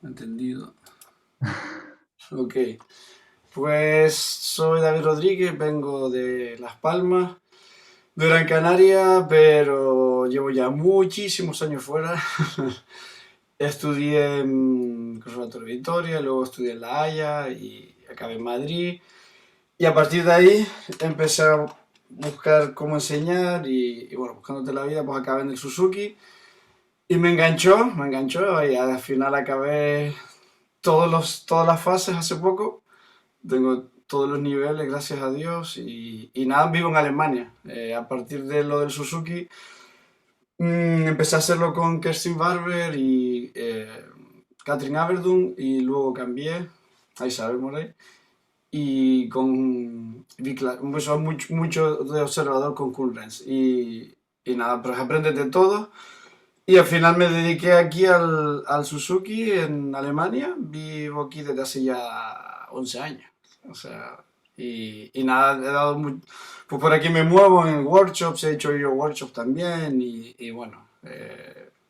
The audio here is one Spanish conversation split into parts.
entendido. Ok. Pues soy David Rodríguez, vengo de Las Palmas, de Gran Canaria, pero llevo ya muchísimos años fuera. Estudié en Conservatorio de Vitoria, luego estudié en La Haya y acabé en Madrid. Y a partir de ahí empecé a buscar cómo enseñar y bueno, buscándote la vida, pues acabé en el Suzuki y me enganchó y al final acabé todas las fases hace poco. Tengo todos los niveles, gracias a Dios, y nada, vivo en Alemania. A partir de lo del Suzuki, empecé a hacerlo con Kerstin Barber y Katrin Aberdeen, y luego cambié a Isabel Morey, y con pues, soy mucho de observador con Kulrens. Y nada, pues aprendes de todo. Y al final me dediqué aquí al Suzuki en Alemania. Vivo aquí desde hace ya 11 años. O sea, y nada, he dado pues por aquí me muevo en workshops, he hecho yo workshops también y bueno,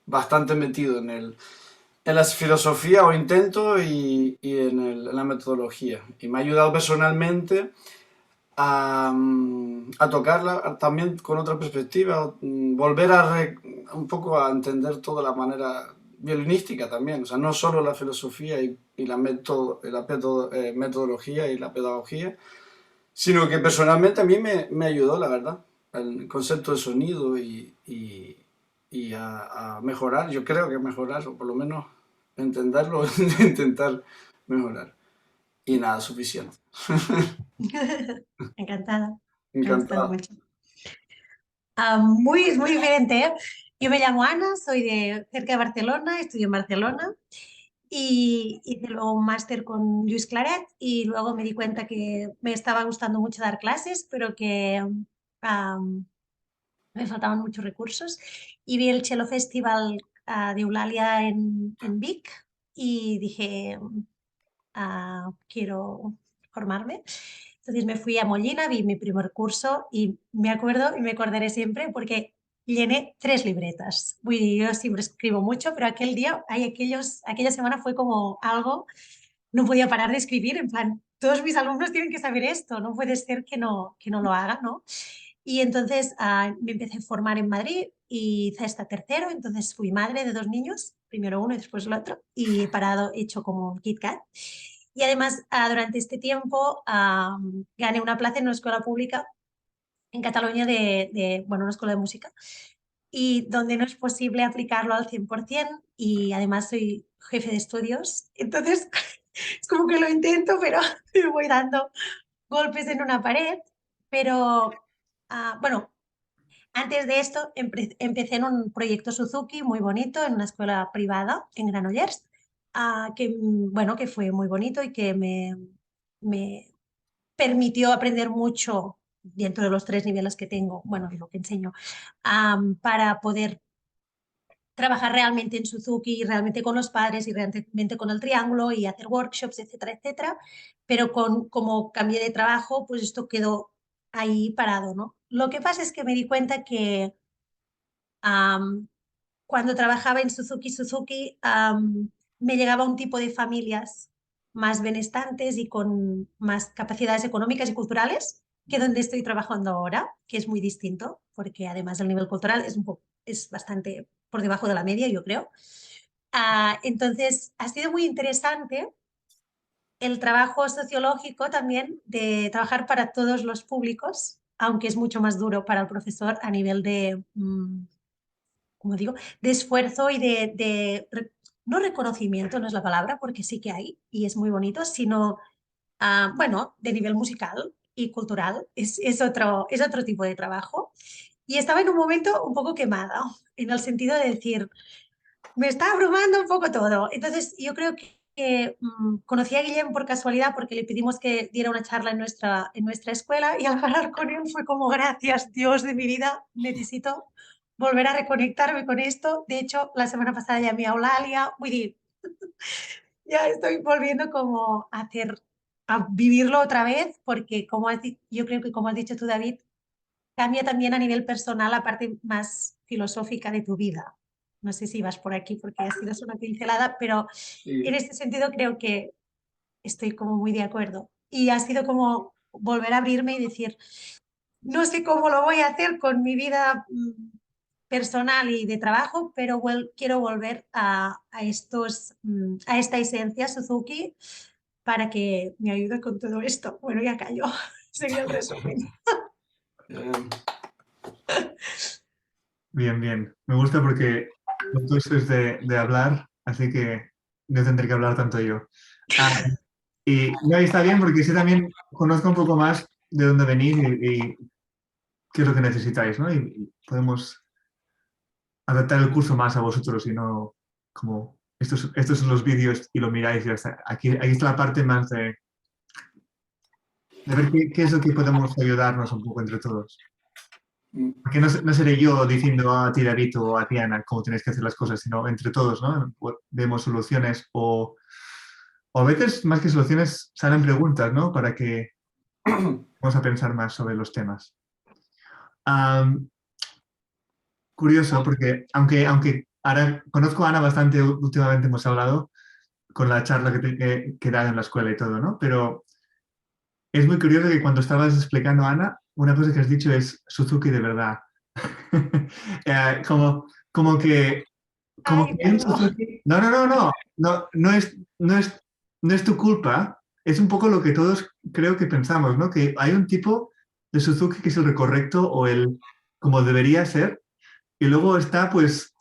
bastante metido en la filosofía o intento y en la metodología. Y me ha ayudado personalmente a tocarla también con otra perspectiva, volver un poco a entender toda la manera violinística también, o sea, no solo la filosofía y metodología y la pedagogía, sino que personalmente a mí me ayudó, la verdad, el concepto de sonido y a mejorar, yo creo que mejorar, o por lo menos entenderlo, intentar mejorar. Y nada, suficiente. Encantada, me ha gustado Encantado. mucho. Muy diferente, ¿eh? Yo me llamo Ana, soy de cerca de Barcelona, estudio en Barcelona y hice luego un máster con Luis Claret y luego me di cuenta que me estaba gustando mucho dar clases, pero que am, me faltaban muchos recursos y vi el Cello Festival de Eulalia en Vic y dije, quiero formarme. Entonces me fui a Mollina, vi mi primer curso y me acuerdo y me acordaré siempre porque llené 3 libretas. Yo siempre escribo mucho, pero aquel día, aquella semana fue como algo, no podía parar de escribir, en plan, todos mis alumnos tienen que saber esto, no puede ser que no lo haga, ¿no? Y entonces me empecé a formar en Madrid y hice hasta tercero, entonces fui madre de 2 niños, primero uno y después el otro, y he parado, he hecho como un Kit Kat. Y además, durante este tiempo, gané una plaza en una escuela pública en Cataluña bueno, una escuela de música, y donde no es posible aplicarlo al 100% y además soy jefe de estudios. Entonces, es como que lo intento, pero me voy dando golpes en una pared. Pero, bueno, antes de esto empecé en un proyecto Suzuki muy bonito en una escuela privada en Granollers, bueno, que fue muy bonito y que me permitió aprender mucho dentro de los 3 niveles que tengo, bueno, de lo que enseño, para poder trabajar realmente en Suzuki, realmente con los padres y realmente con el triángulo y hacer workshops, etcétera, etcétera. Pero como cambié de trabajo, pues esto quedó ahí parado, ¿no? Lo que pasa es que me di cuenta que um, cuando trabajaba en Suzuki, me llegaba un tipo de familias más benestantes y con más capacidades económicas y culturales que donde estoy trabajando ahora, que es muy distinto, porque además el nivel cultural es bastante por debajo de la media, yo creo. Entonces, ha sido muy interesante el trabajo sociológico también de trabajar para todos los públicos, aunque es mucho más duro para el profesor a nivel de, como digo, de esfuerzo y no reconocimiento, no es la palabra, porque sí que hay y es muy bonito, sino, bueno, de nivel musical y cultural. Es otro tipo de trabajo. Y estaba en un momento un poco quemada, en el sentido de decir, me está abrumando un poco todo. Entonces, yo creo que conocí a Guillem por casualidad porque le pedimos que diera una charla en nuestra escuela y al hablar con él fue como, gracias, Dios de mi vida, necesito volver a reconectarme con esto. De hecho, la semana pasada llamé a Eulalia, ya estoy volviendo como a vivirlo otra vez porque yo creo que como has dicho tú, David, cambia también a nivel personal la parte más filosófica de tu vida. No sé si vas por aquí porque ha sido solo una pincelada, pero en Sí. este sentido creo que estoy como muy de acuerdo. Y ha sido como volver a abrirme y decir, no sé cómo lo voy a hacer con mi vida personal y de trabajo, pero quiero volver a estos, a esta esencia Suzuki para que me ayude con todo esto. Bueno, ya cayó. Sería el resumen. Eh, Bien, bien. Me gusta porque tú sois de hablar, así que no tendré que hablar tanto yo. Ah, y no, y está bien porque sí también conozco un poco más de dónde venís y qué es lo que necesitáis, ¿no? Y podemos adaptar el curso más a vosotros y no como estos son los vídeos y lo miráis y ya está. Aquí está la parte más de ver qué es lo que podemos ayudarnos un poco entre todos. mm, Porque no seré yo diciendo a ti, David, o a ti, Ana, cómo tenéis que hacer las cosas, sino entre todos, ¿no? Vemos soluciones o a veces, más que soluciones, salen preguntas, ¿no? Para que vamos a pensar más sobre los temas. Am, curioso, porque aunque ahora conozco a Ana bastante, últimamente hemos hablado con la charla que he dado en la escuela y todo, ¿no? Pero es muy curioso que cuando estabas explicando a Ana, una cosa que has dicho es Suzuki de verdad. Como que como Ay, que hay perdón. No, no, no, no, no, no es tu culpa, es un poco lo que todos creo que pensamos, ¿no? Que hay un tipo de Suzuki que es el correcto o el como debería ser, y luego está pues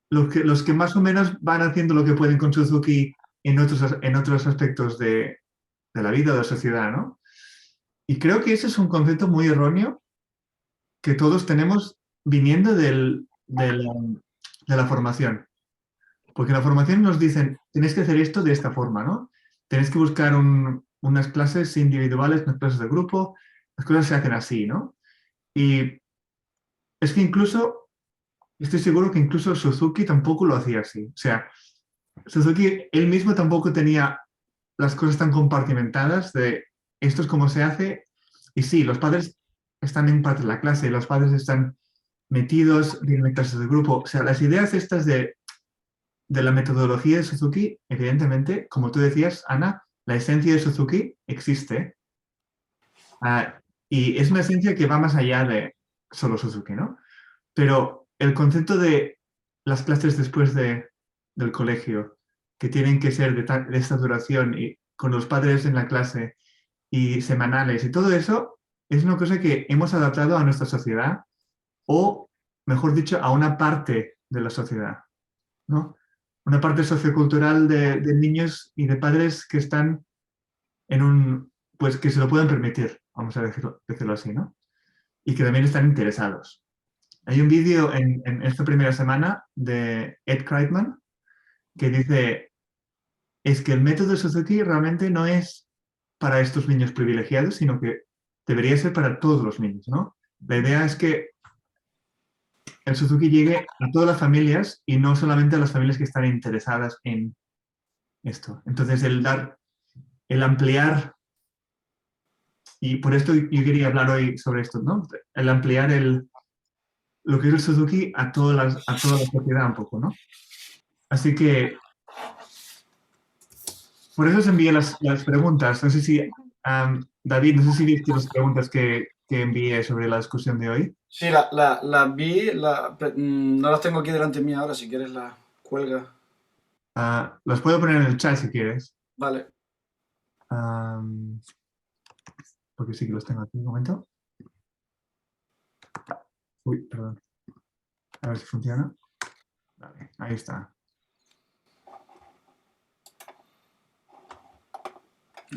los que más o menos van haciendo lo que pueden con Suzuki en otros aspectos de la vida o de la sociedad, ¿no? Y creo que ese es un concepto muy erróneo que todos tenemos viniendo de la formación. Porque en la formación nos dicen, tenéis que hacer esto de esta forma, ¿no? Tenéis que buscar unas clases individuales, unas clases de grupo, las cosas se hacen así, ¿no? Y es que incluso, estoy seguro que incluso Suzuki tampoco lo hacía así. O sea, Suzuki él mismo tampoco tenía las cosas tan compartimentadas de esto es como se hace. Y sí, los padres están en parte de la clase, los padres están metidos en clases de grupo. O sea, las ideas estas de la metodología de Suzuki, evidentemente, como tú decías, Ana, la esencia de Suzuki existe. Y es una esencia que va más allá de solo Suzuki, ¿no? Pero el concepto de las clases después del colegio, que tienen que ser de esta duración y con los padres en la clase y semanales y todo eso, es una cosa que hemos adaptado a nuestra sociedad o, mejor dicho, a una parte de la sociedad, ¿no? Una parte sociocultural de niños y de padres que están pues que se lo pueden permitir, vamos a decirlo así, ¿no? Y que también están interesados. Hay un vídeo en esta primera semana de Ed Kreitman que dice, es que el método Suzuki realmente no es para estos niños privilegiados, sino que debería ser para todos los niños, ¿no? La idea es que el Suzuki llegue a todas las familias y no solamente a las familias que están interesadas en esto. Entonces, el ampliar, y por esto yo quería hablar hoy sobre esto, ¿no? El ampliar lo que es el Suzuki a toda la sociedad un poco, ¿no? Así que, por eso os envié las preguntas. No sé si, David, no sé si viste las preguntas que envié sobre la discusión de hoy. sí, la vi, no las tengo aquí delante mía ahora, si quieres las cuelga. Las puedo poner en el chat si quieres. Vale. Am, porque sí que los tengo aquí un momento. Uy, perdón. A ver si funciona. Vale, ahí está.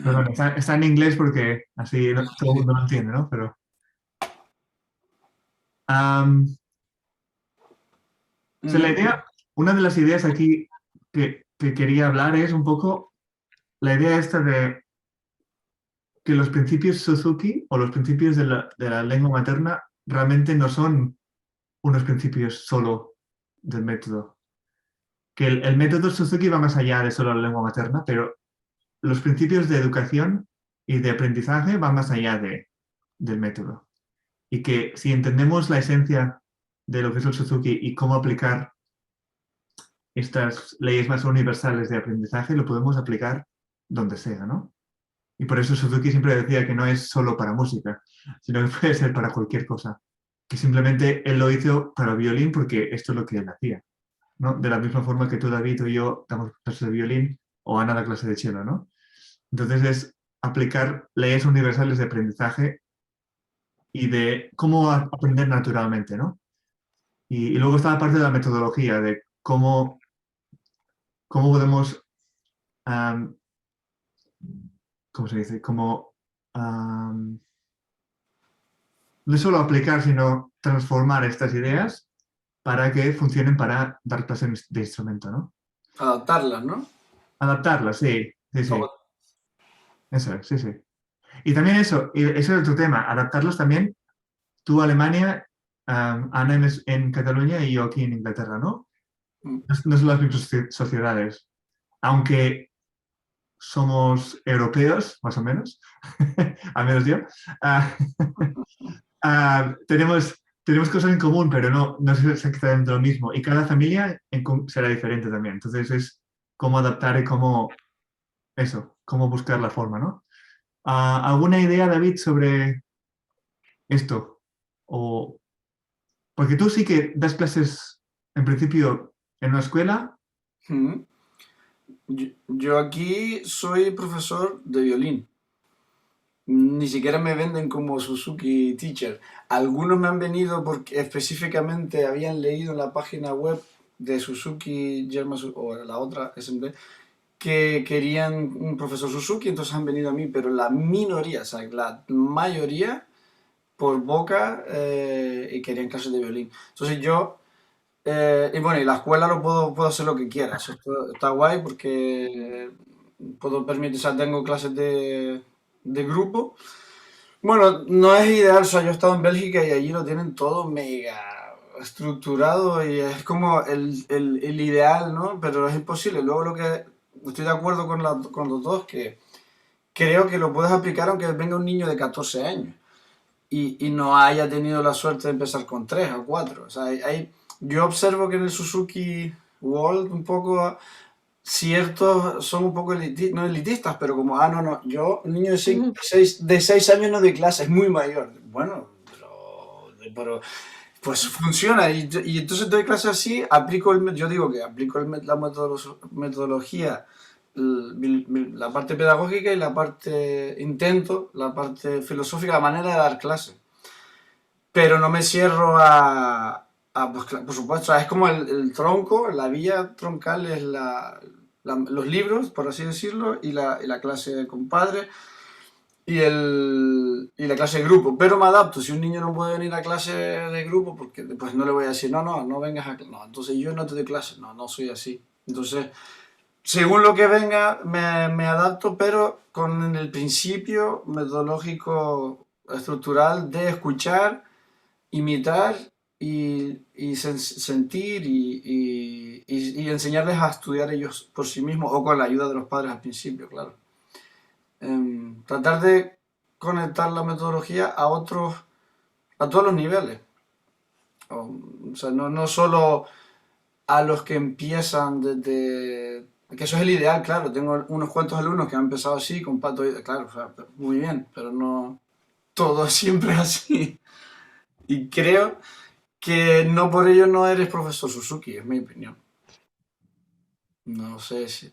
Perdón, está en inglés porque así todo el mundo lo entiende, ¿no? Pero. am, o sea, una de las ideas aquí que quería hablar es un poco la idea esta de que los principios Suzuki o los principios de la lengua materna realmente no son unos principios solo del método. Que el método Suzuki va más allá de solo la lengua materna, pero los principios de educación y de aprendizaje van más allá del método. Y que si entendemos la esencia de lo que es el Suzuki y cómo aplicar estas leyes más universales de aprendizaje lo podemos aplicar donde sea, ¿no? Y por eso Suzuki siempre decía que no es solo para música, sino que puede ser para cualquier cosa. Que simplemente él lo hizo para violín porque esto es lo que él hacía, ¿no? De la misma forma que tú, David, o yo damos clases de violín o Ana da clase de cello, ¿no? Entonces es aplicar leyes universales de aprendizaje y de cómo aprender naturalmente, ¿no? Y luego está la parte de la metodología, de cómo podemos, um, ¿cómo se dice? Cómo no solo aplicar, sino transformar estas ideas para que funcionen para dar clases de instrumento, ¿no? Adaptarlas, ¿no? Adaptarlas, sí, sí, sí. Como- Eso es, sí, sí. Y también eso, y ese es otro tema, adaptarlos también, tú a Alemania, Ana en Cataluña y yo aquí en Inglaterra, ¿no? No son las mismas sociedades, aunque somos europeos, más o menos, al menos yo, ah, tenemos cosas en común, pero no es exactamente lo mismo. Y cada familia será diferente también. Entonces es cómo adaptar y cómo buscar la forma, ¿no? ¿Alguna idea, David, sobre esto? Porque tú sí que das clases, en principio, en una escuela. Mm. Yo aquí soy profesor de violín. Ni siquiera me venden como Suzuki Teacher. Algunos me han venido porque específicamente habían leído en la página web de Suzuki German o la otra SMD que querían un profesor Suzuki, entonces han venido a mí, pero la minoría, o sea, la mayoría por boca y querían clases de violín. Entonces yo, y bueno, y la escuela puedo hacer lo que quiera, eso está guay porque puedo permitir, o sea, tengo clases de grupo. Bueno, no es ideal, o sea, yo he estado en Bélgica y allí lo tienen todo mega estructurado y es como el ideal, ¿no? Pero es imposible. Luego lo que estoy de acuerdo con los dos, que creo que lo puedes aplicar aunque venga un niño de 14 años y no haya tenido la suerte de empezar con 3 o 4. O sea, yo observo que en el Suzuki World un poco ciertos son un poco no elitistas, pero como, no, yo, un niño de 6 años no doy clase, es muy mayor. Bueno, pero pues funciona. Y entonces doy clase así, yo digo que aplico la metodología, la parte pedagógica y la parte, intento, la parte filosófica, la manera de dar clase. Pero no me cierro pues, por supuesto, es como el tronco, la vía troncal es los libros, por así decirlo, y la clase de compadre y la clase de grupo. Pero me adapto, si un niño no puede venir a clase de grupo, porque después no le voy a decir, no vengas a clase. No, entonces yo no te doy clase, no soy así. Entonces, según lo que venga, me adapto, pero con el principio metodológico estructural de escuchar, imitar y sentir y enseñarles a estudiar ellos por sí mismos o con la ayuda de los padres al principio, claro. Tratar de conectar la metodología a todos los niveles. O sea, no solo a los que empiezan desde... Que eso es el ideal, claro. Tengo unos cuantos alumnos que han empezado así, con pato y... Claro, o sea, muy bien, pero no todo es siempre así. Y creo que no por ello no eres profesor Suzuki, es mi opinión. No sé si...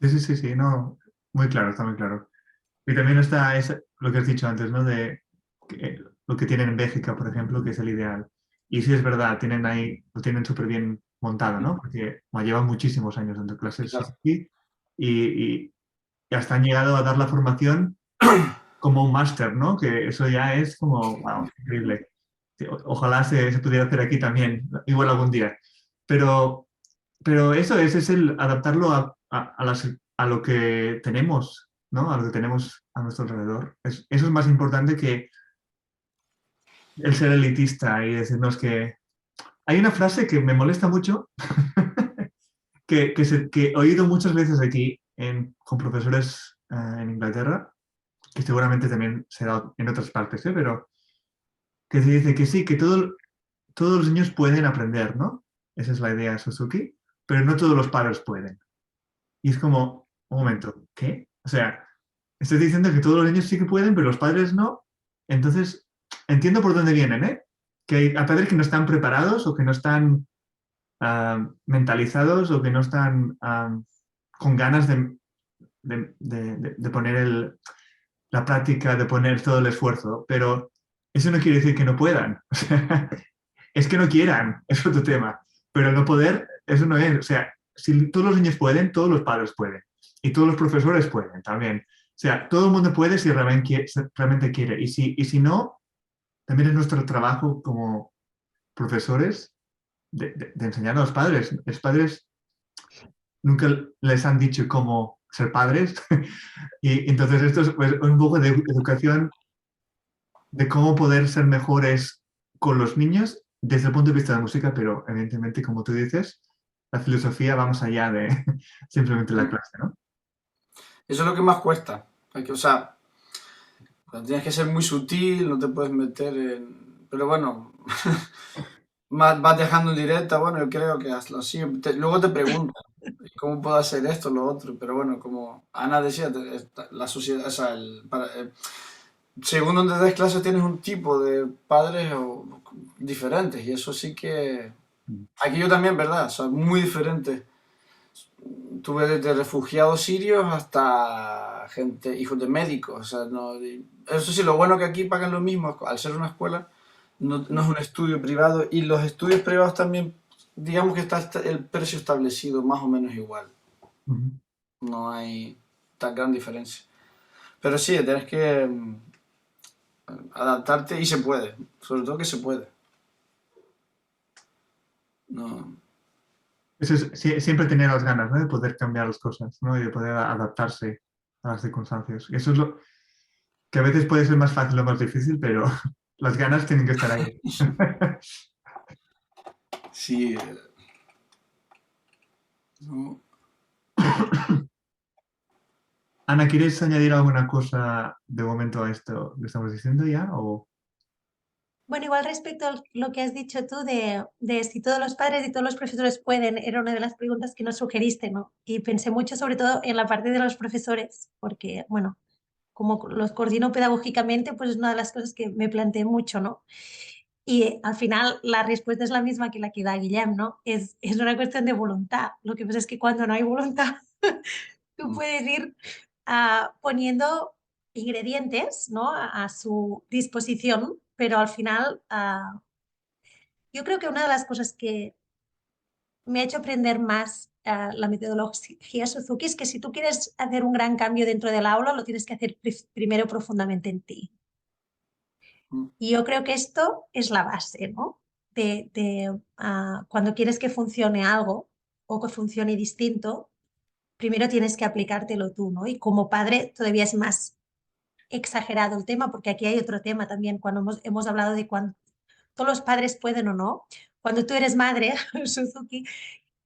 Sí, no, muy claro, está muy claro. Y también está lo que has dicho antes, ¿no? De lo que tienen en Bélgica, por ejemplo, que es el ideal. Y sí es verdad, lo tienen súper bien montado, ¿no? Porque llevan muchísimos años dando clases Claro. Suzuki y hasta han llegado a dar la formación como un máster, ¿no? Que eso ya es como, wow, increíble. Ojalá se pudiera hacer aquí también, igual algún día. Pero, pero eso es el adaptarlo a lo que tenemos, ¿no? A lo que tenemos a nuestro alrededor. Eso es más importante que el ser elitista y decirnos que... Hay una frase que me molesta mucho, que he oído muchas veces aquí con profesores en Inglaterra, que seguramente también se da en otras partes, pero que se dice que sí, que todos los niños pueden aprender, ¿no? Esa es la idea de Suzuki, pero no todos los padres pueden. Y es como, un momento, ¿qué? O sea, estás diciendo que todos los niños sí que pueden, pero los padres no. Entonces, entiendo por dónde vienen, ¿eh? Que hay padres que no están preparados o que no están mentalizados o que no están con ganas de poner la práctica, de poner todo el esfuerzo, pero eso no quiere decir que no puedan. O sea, es que no quieran, es otro tema. Pero no poder, eso no es. O sea, si todos los niños pueden, todos los padres pueden. Y todos los profesores pueden también. O sea, todo el mundo puede si realmente quiere. Y si no, también es nuestro trabajo como profesores de enseñar a los padres. Los padres nunca les han dicho cómo ser padres. Y entonces esto es pues, un poco de educación de cómo poder ser mejores con los niños desde el punto de vista de la música, pero evidentemente, como tú dices, la filosofía va más allá de simplemente la clase, ¿no? Eso es lo que más cuesta. O sea, tienes que ser muy sutil, no te puedes meter en... Pero bueno, vas dejando en directa, bueno, yo creo que hazlo así. Luego te preguntan, ¿cómo puedo hacer esto, lo otro? Pero bueno, como Ana decía, la sociedad, o sea, según donde des clases tienes un tipo de padres diferentes y eso sí que... Aquí yo también, ¿verdad? O sea, muy diferente. Tuve desde refugiados sirios hasta gente, hijos de médicos. O sea, no, eso sí, lo bueno que aquí pagan lo mismo, al ser una escuela, no es un estudio privado y los estudios privados también, digamos que está el precio establecido más o menos igual. Ujú. No hay tan gran diferencia. Pero sí, tienes que adaptarte y se puede, sobre todo que se puede. No. Eso es siempre tener las ganas, ¿no? De poder cambiar las cosas, ¿no? Y de poder adaptarse a las circunstancias. Eso es lo que a veces puede ser más fácil o más difícil, pero las ganas tienen que estar ahí. Sí, no. Ana, ¿quieres añadir alguna cosa de momento a esto que estamos diciendo ya? O... Bueno, igual respecto a lo que has dicho tú de si todos los padres y todos los profesores pueden, era una de las preguntas que nos sugeriste, ¿no? Y pensé mucho sobre todo en la parte de los profesores, porque, bueno, como los coordino pedagógicamente, pues es una de las cosas que me planteé mucho, ¿no? Y al final la respuesta es la misma que la que da Guillem, ¿no? Es una cuestión de voluntad. Lo que pasa es que cuando no hay voluntad, tú puedes ir poniendo ingredientes, ¿no? A su disposición, pero al final yo creo que una de las cosas que me ha hecho aprender más la metodología Suzuki es que si tú quieres hacer un gran cambio dentro del aula, lo tienes que hacer primero profundamente en ti. Y yo creo que esto es la base, ¿no? Cuando quieres que funcione algo o que funcione distinto, primero tienes que aplicártelo tú, ¿no? Y como padre todavía es más exagerado el tema, porque aquí hay otro tema también, cuando hemos hablado de cuando todos los padres pueden o no. Cuando tú eres madre, Suzuki,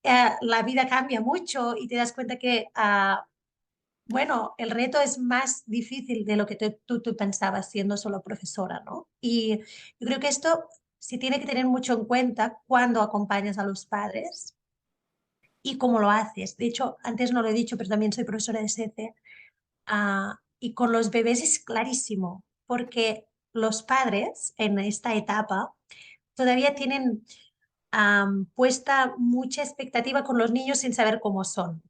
la vida cambia mucho y te das cuenta que, bueno, el reto es más difícil de lo que tú pensabas siendo solo profesora, ¿no? Y yo creo que esto se tiene que tener mucho en cuenta cuando acompañas a los padres y cómo lo haces. De hecho, antes no lo he dicho, pero también soy profesora de SETE. Y con los bebés es clarísimo, porque los padres en esta etapa todavía tienen puesta mucha expectativa con los niños sin saber cómo son.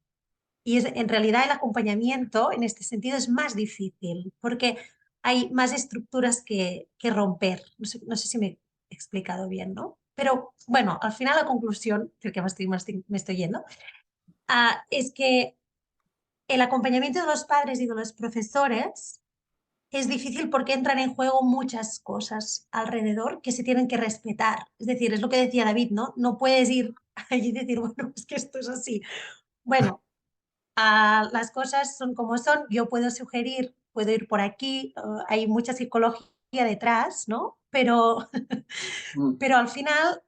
Y en realidad el acompañamiento en este sentido es más difícil, porque hay más estructuras que romper. No sé si me he explicado bien, ¿no? Pero bueno, al final la conclusión, que me estoy yendo, es que el acompañamiento de los padres y de los profesores es difícil porque entran en juego muchas cosas alrededor que se tienen que respetar. Es decir, es lo que decía David, ¿no? No puedes ir allí y decir, bueno, es que esto es así. Bueno, las cosas son como son. Yo puedo sugerir, puedo ir por aquí, hay mucha psicología detrás, ¿no? Pero, pero al final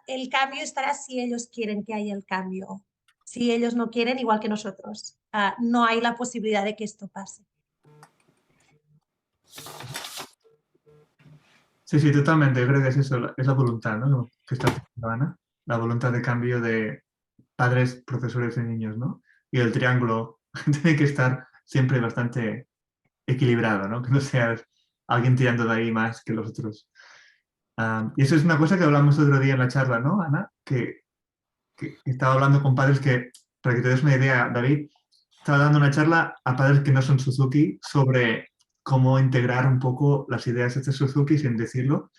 el cambio estará si ellos quieren que haya el cambio. Si ellos no quieren, igual que nosotros, no hay la posibilidad de que esto pase. Sí, sí, totalmente. Yo creo que es eso, es la voluntad, ¿no? Lo que está diciendo Ana. la voluntad de cambio de padres, profesores y niños, ¿no? Y el triángulo tiene que estar siempre bastante equilibrado, ¿no? Que no seas alguien tirando de ahí más que los otros. Y eso es una cosa que hablamos otro día en la charla, ¿no, Ana? Que estaba hablando con padres que, para que te des una idea, David, estaba dando una charla a padres que no son Suzuki sobre cómo integrar un poco las ideas de Suzuki, sin decirlo,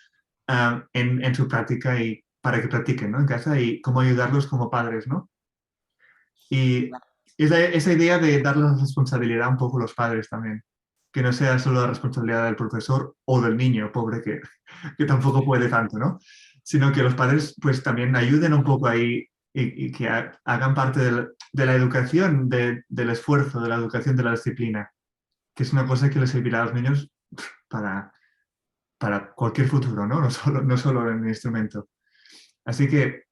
en su práctica y para que practiquen, ¿no? En casa y cómo ayudarlos como padres, ¿no? Y esa idea de darles la responsabilidad un poco a los padres también, que no sea solo la responsabilidad del profesor o del niño, pobre, que tampoco puede tanto, ¿no? Sino que los padres pues también ayuden un poco ahí y que hagan parte de la educación, del esfuerzo, de la educación, de la disciplina, que es una cosa que les servirá a los niños para, para cualquier futuro, ¿no? No solo en el instrumento. Así que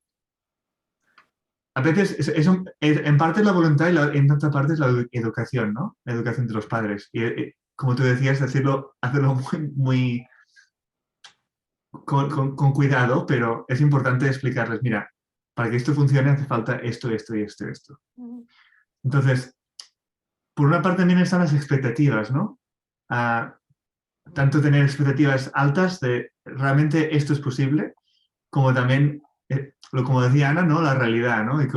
a veces en parte es la voluntad y en otra parte es la educación, ¿no? La educación de los padres. Y como tú decías, hacerlo muy con cuidado, pero es importante explicarles, mira, para que esto funcione hace falta esto, esto y esto, esto. Entonces, por una parte también están las expectativas, ¿no? Tanto tener expectativas altas de realmente esto es posible, como también, como decía Ana, ¿no? La realidad, ¿no? Y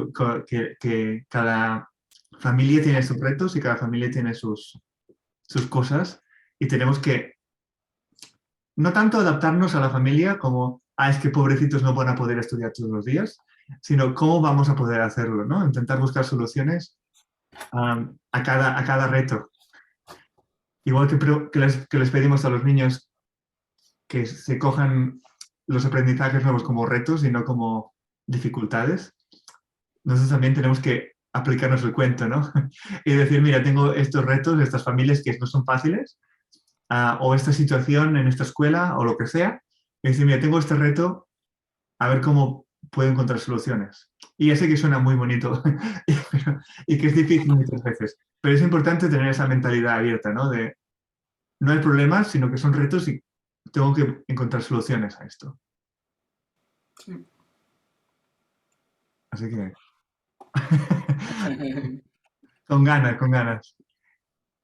que cada familia tiene sus retos y cada familia tiene sus cosas y tenemos que no tanto adaptarnos a la familia como, es que pobrecitos no van a poder estudiar todos los días, sino cómo vamos a poder hacerlo, ¿no? Intentar buscar soluciones a cada reto. Igual que les pedimos a los niños que se cojan los aprendizajes nuevos como retos y no como dificultades, nosotros también tenemos que aplicarnos el cuento, ¿no? Y decir, mira, tengo estos retos, estas familias que no son fáciles, o esta situación en esta escuela o lo que sea, y decir, mira, tengo este reto, a ver cómo puedo encontrar soluciones. Y ya sé que suena muy bonito y que es difícil muchas veces, pero es importante tener esa mentalidad abierta, ¿no? De no hay problemas, sino que son retos y tengo que encontrar soluciones a esto. Sí. Así que con ganas, con ganas.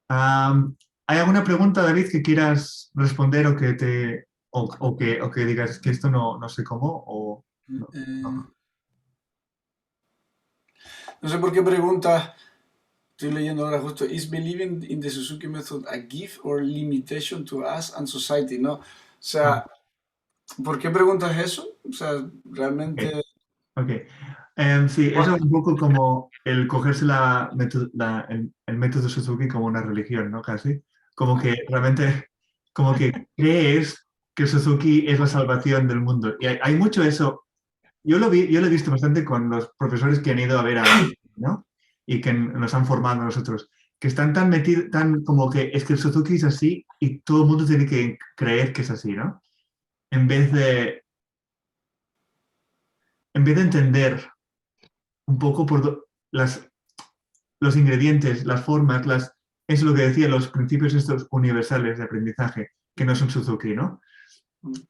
¿Hay alguna pregunta, David, que quieras responder o que digas que esto no sé cómo? O, no, Eh, no. no sé por qué preguntas. Estoy leyendo ahora justo, ¿Is believing in the Suzuki method a gift or limitation to us and society? ¿No? O sea, ¿por qué preguntas eso? O sea, Ok. realmente... Ok. Sí, eso es un poco como el cogerse el método Suzuki como una religión, ¿no? Casi. Como que realmente, como que crees que Suzuki es la salvación del mundo. Y hay mucho eso. Yo lo he visto bastante con los profesores que han ido a ver a ¿no? Y que nos han formado a nosotros, que están tan metidos, tan como que es que el Suzuki es así y todo el mundo tiene que creer que es así, ¿no? En vez de, en vez de entender un poco los ingredientes, las formas, es lo que decía, los principios estos universales de aprendizaje, que no son Suzuki, ¿no?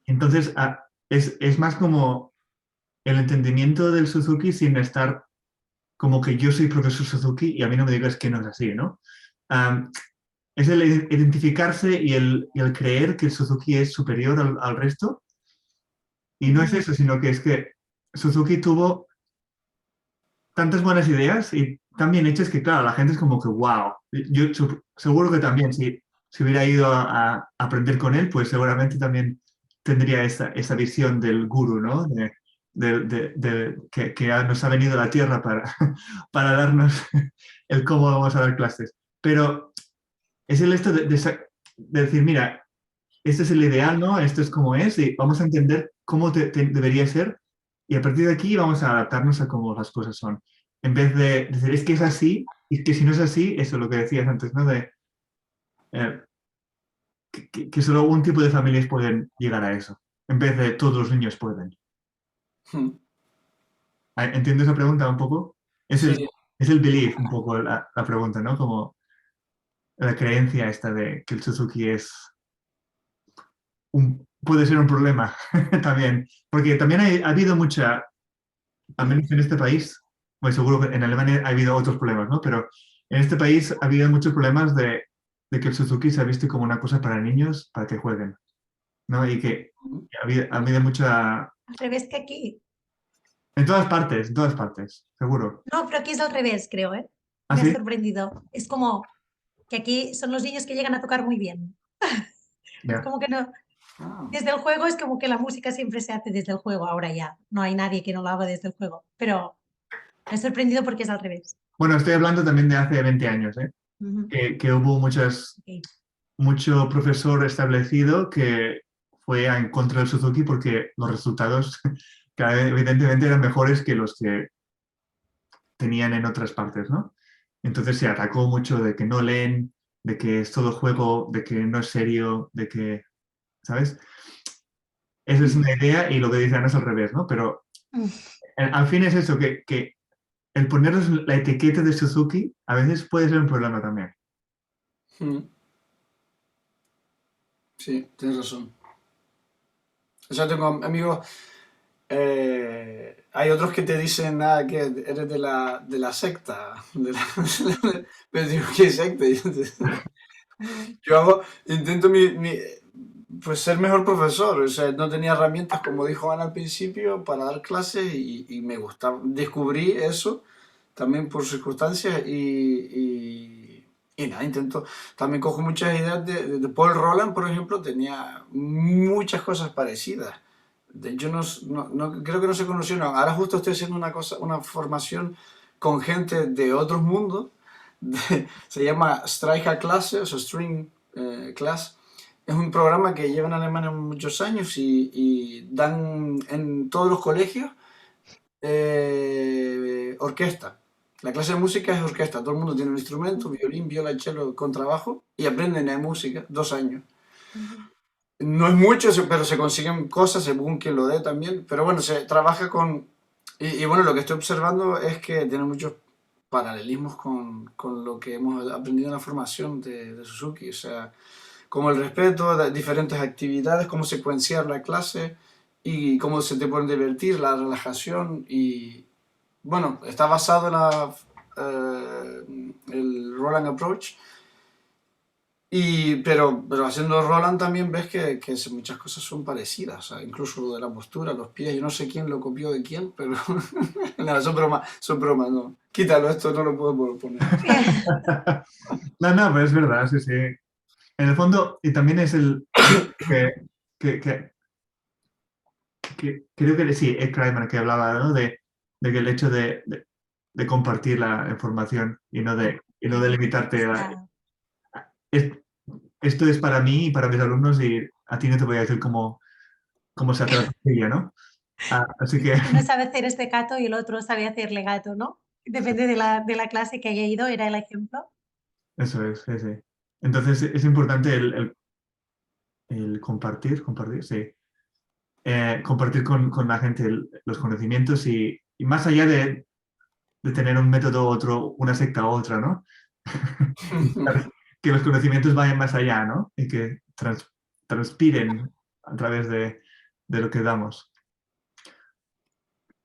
Entonces, es más como el entendimiento del Suzuki sin estar como que yo soy profesor Suzuki y a mí no me digas que no es así, ¿no? Am, es el identificarse y el creer que el Suzuki es superior al resto. Y no es eso, sino que es que Suzuki tuvo tantas buenas ideas y tan bien hechas que, claro, la gente es como que, wow. Yo seguro que también, si hubiera ido a aprender con él, pues seguramente también tendría esa visión del guru, ¿no? Que nos ha venido a la tierra para darnos el cómo vamos a dar clases. Pero es el esto de decir, mira, este es el ideal, ¿no? Esto es como es y vamos a entender cómo debería ser y a partir de aquí vamos a adaptarnos a cómo las cosas son. En vez de decir, es que es así y que si no es así, eso es lo que decías antes, ¿no? Eh, que solo un tipo de familias pueden llegar a eso, en vez de todos los niños pueden. ¿Entiendes la pregunta un poco? Sí, Es el belief un poco la pregunta, ¿no? Como la creencia esta de que el Suzuki puede ser un problema también, porque también ha habido al menos en este país, pues seguro que en Alemania ha habido otros problemas, ¿no? Pero en este país ha habido muchos problemas de que el Suzuki se ha visto como una cosa para niños, para que jueguen, ¿no? Y que ha habido mucha... Al revés que aquí. en todas partes, seguro. No, pero aquí es al revés, creo, ¿eh? ¿Ah, Me ha sí? sorprendido. Es como que aquí son los niños que llegan a tocar muy bien. Es Ya. como que no, Ah, desde el juego es como que la música siempre se hace desde el juego, ahora ya. No hay nadie que no lo haga desde el juego. Pero me ha sorprendido porque es al revés. Bueno, estoy hablando también de hace 20 años, ¿eh? Ujú. Que hubo Ok. mucho profesor establecido que fue en contra del Suzuki porque los resultados evidentemente eran mejores que los que tenían en otras partes, ¿no? Entonces se atacó mucho de que no leen, de que es todo juego, de que no es serio, de que, ¿sabes? Esa es una idea y lo que dice Ana es al revés, ¿no? Pero Mm. al fin es eso, que el ponernos la etiqueta de Suzuki a veces puede ser un problema también. mm, sí, tienes razón. O sea, tengo amigos, hay otros que te dicen nada que eres de la secta, pero digo, ¿qué secta? Yo intento pues ser mejor profesor, o sea, no tenía herramientas como dijo Ana al principio para dar clases y me gustaba, descubrí eso también por circunstancias y nada, intento, también cojo muchas ideas de Paul Roland, por ejemplo, tenía muchas cosas parecidas. Yo creo que no se conocieron. Ahora justo estoy haciendo una cosa, una formación con gente de otros mundos. Se llama Strike Classes o String Class. Es un programa que lleva en Alemania muchos años y dan en todos los colegios orquesta. La clase de música es orquesta. Todo el mundo tiene un instrumento, violín, viola, cello, contrabajo y aprenden música 2 años. Ujú. No es mucho, pero se consiguen cosas según quien lo dé también. Pero bueno, se trabaja con... Y bueno, lo que estoy observando es que tiene muchos paralelismos con lo que hemos aprendido en la formación de Suzuki. O sea, como el respeto, de diferentes actividades, cómo secuenciar la clase y cómo se te pueden divertir, la relajación. Y bueno, está basado en el Roland Approach pero haciendo Roland también ves que muchas cosas son parecidas, o sea, incluso lo de la postura, los pies, yo no sé quién lo copió de quién, pero no, son bromas, no. Quítalo, esto no lo puedo poner. No, no, pero es verdad, sí, sí. En el fondo, y también es que, que, que- creo que sí, Ed Kraiman que hablaba, ¿no? De que el hecho de compartir la información y no de limitarte a Está, "Es- esto es para mí y para mis alumnos y a ti no te voy a decir cómo se hace la tortilla, ¿no? Así que uno sabe hacer este gato y el otro sabe hacer legato, ¿no? Depende de la clase que haya ido, era el ejemplo. eso es, sí, sí. Entonces es importante el compartir, sí. Compartir con la gente los conocimientos y más allá de tener un método u otro, una secta u otra, ¿no? Que los conocimientos vayan más allá, ¿no? Y que transpiren a través de lo que damos.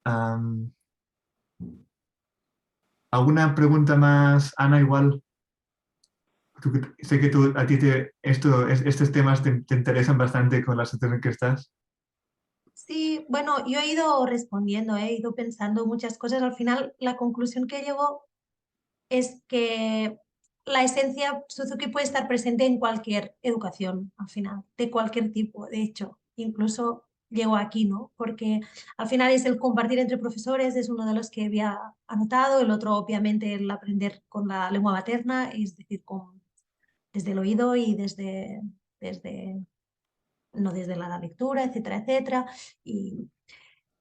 Am, ¿Alguna pregunta más, Ana? Igual, sé que a ti estos temas te interesan bastante con la situación en que estás. Sí, bueno, yo he ido respondiendo, he ido pensando muchas cosas. Al final, la conclusión que llego es que la esencia Suzuki puede estar presente en cualquier educación, al final, de cualquier tipo, de hecho, incluso llego aquí, ¿no? Porque al final es el compartir entre profesores, es uno de los que había anotado, el otro obviamente el aprender con la lengua materna, es decir, desde el oído y desde, no desde la lectura, etcétera, etcétera. Y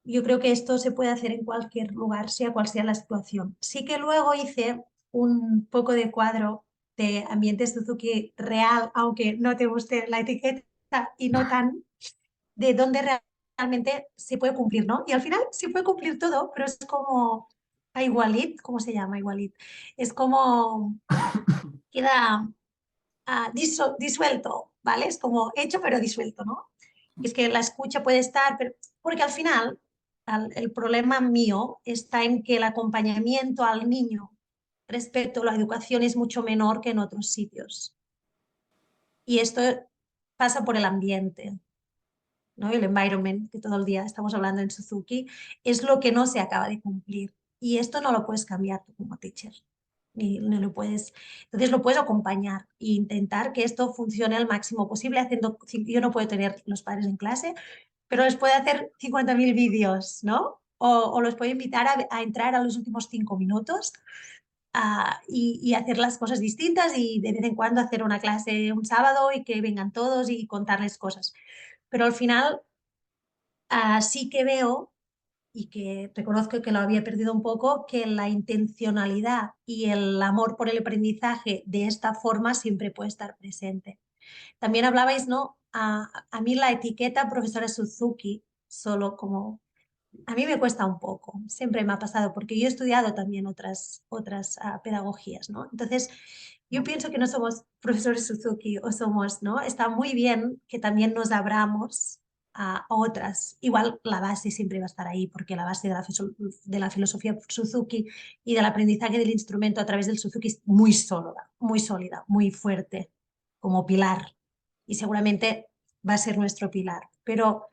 yo creo que esto se puede hacer en cualquier lugar, sea cual sea la situación. Sí que luego hice un poco de cuadro de ambiente Suzuki real, aunque no te guste la etiqueta y no tan de dónde realmente se puede cumplir, ¿no? Y al final se puede cumplir todo, pero es como a igualit, ¿cómo se llama igualit? Es como queda disuelto, ¿vale? Es como hecho pero disuelto, ¿no? Es que la escucha puede estar, pero, porque al final el problema mío está en que el acompañamiento al niño respecto a la educación es mucho menor que en otros sitios. Y esto pasa por el ambiente, ¿no? El environment, que todo el día estamos hablando en Suzuki, es lo que no se acaba de cumplir. Y esto no lo puedes cambiar tú como teacher. Ni lo puedes, entonces lo puedes acompañar e intentar que esto funcione al máximo posible haciendo, yo no puedo tener los padres en clase, pero les puedo hacer 50.000 vídeos, ¿no? O los puedo invitar a entrar a los últimos 5 minutos y hacer las cosas distintas y de vez en cuando hacer una clase un sábado y que vengan todos y contarles cosas. Pero al final sí que veo y que reconozco que lo había perdido un poco, que la intencionalidad y el amor por el aprendizaje de esta forma siempre puede estar presente. También hablabais, ¿no? A mí la etiqueta profesora Suzuki, solo como a mí me cuesta un poco, siempre me ha pasado, porque yo he estudiado también otras pedagogías, ¿no? Entonces, yo pienso que no somos profesores Suzuki o somos, ¿no? Está muy bien que también nos abramos a otras. Igual la base siempre va a estar ahí, porque la base de la filosofía Suzuki y del aprendizaje del instrumento a través del Suzuki es muy sólida, muy fuerte, como pilar. Y seguramente va a ser nuestro pilar. Pero